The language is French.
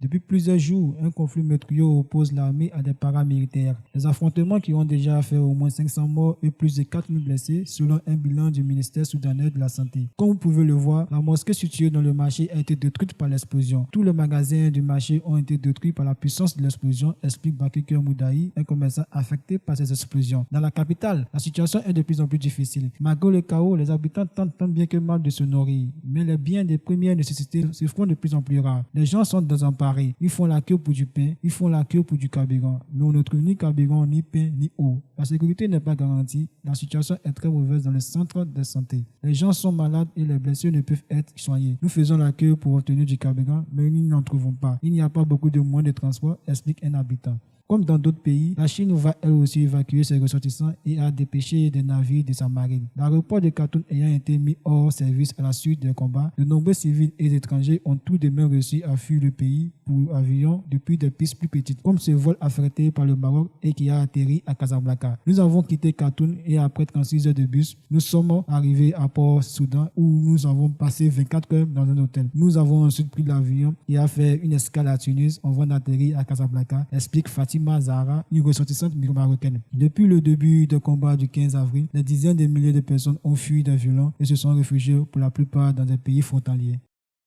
Depuis plusieurs jours, un conflit meurtrier oppose l'armée à des paramilitaires. Les affrontements qui ont déjà fait au moins 500 morts et plus de 4000 blessés selon un bilan du ministère soudanais de la Santé. Comme vous pouvez le voir, la mosquée située dans le marché a été détruite par l'explosion. Tous les magasins du marché ont été détruits par la puissance de l'explosion, explique Bakike Moudaï, un commerçant affecté par ces explosions. Dans la capitale, la situation est de plus en plus difficile. Malgré le chaos, les habitants tentent tant bien que mal de se nourrir. Mais les biens de première nécessité se font de plus en plus rares. Les gens sont désemparés. Ils font la queue pour du pain, ils font la queue pour du carburant. Mais on ne trouve ni carburant, ni pain, ni eau. La sécurité n'est pas garantie. La situation est très mauvaise dans les centres de santé. Les gens sont malades et les blessés ne peuvent être soignés. Nous faisons la queue pour obtenir du carburant, mais nous n'en trouvons pas. Il n'y a pas beaucoup de moyens de transport, explique un habitant. Comme dans d'autres pays, la Chine va elle aussi évacuer ses ressortissants et a dépêché des navires de sa marine. L'aéroport de Khartoum ayant été mis hors service à la suite des combats, de nombreux civils et étrangers ont tout de même réussi à fuir le pays pour avion depuis des pistes plus petites, comme ce vol affrété par le Maroc et qui a atterri à Casablanca. Nous avons quitté Khartoum et après 36 heures de bus, nous sommes arrivés à Port-Soudan où nous avons passé 24 heures dans un hôtel. Nous avons ensuite pris l'avion et a fait une escale à Tunis avant d'atterrir à Casablanca, explique Fatima Zahra, une ressortissante marocaine. Depuis le début des combats du 15 avril, des dizaines de milliers de personnes ont fui des violents et se sont réfugiés pour la plupart dans des pays frontaliers.